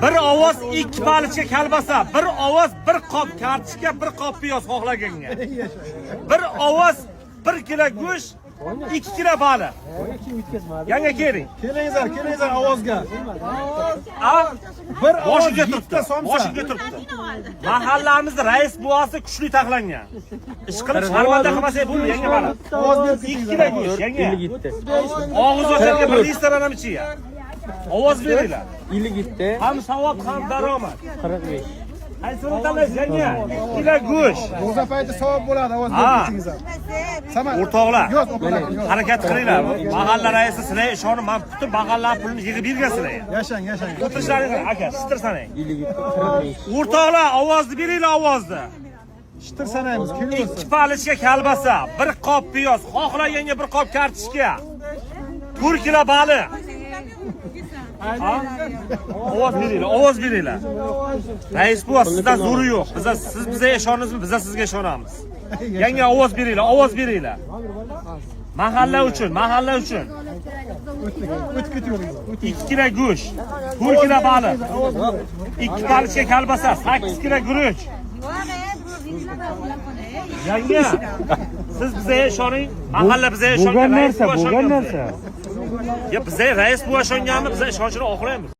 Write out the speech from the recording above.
Bir ovoz 2 palichka kalbasa, bir ovoz 1 qop kartoshka, 1 qop piyoz xohlaganga. Bir ovoz 1 kilo go'sht, 2 kilo baliq. Yanga keling. Kelingizlar ovozga. Bir boshiga turibdi. Boshiga turibdi. Mahallamizda rais buvosi kuchli taxlangan. Ish qilib sharmanda qilmasak bo'ldi yanga baliq. Ovoz berib 2 kilo go'sht yanga. Og'iz ocharga bir restoran ham ichiga. Ovoz beringlar. 50 gitti. Ham savob, ham daromad. 45. Qaysini tanlaysiz yanga? 2 kilo go'sht. ro'za payti savob bo'ladi ovoz berishingizlar. Samat. O'rtoqlar, Yo'q, o'rtoqlar. harakat qilinglar. Mahalla raisi sizlar ishonib, men butun mahalla pulini yig'ib bergansizlar. Yashang. O'tirishlaringiz aka, shitir sanang. 50 gitti. 45. O'rtoqlar, ovozni beringlar ovozni. Shitir sanaymiz. Kelinglar. 2 palichka kalbasa, 1 qop piyoz, xohlaganga 1 qop kartoshka, 1 kilo baliq. Ovoz beringlar. Rais bu sizdan zo'ri yo'q. Siz bizga ishonasizmi? Biz sizga ishonamiz. Yanga ovoz beringlar. Mahalla uchun. O'tib ketaveringlar. 2 kilo go'sht, 1 kilo baliq, 2 palichka kalbasa, 8 kilo guruch. Yanga, siz bizga ishoning, mahalla bizga ishongan, rais bu ishongan narsa. Ya bizga rais bu ishonganmi, biz ishonchini oqlaymiz.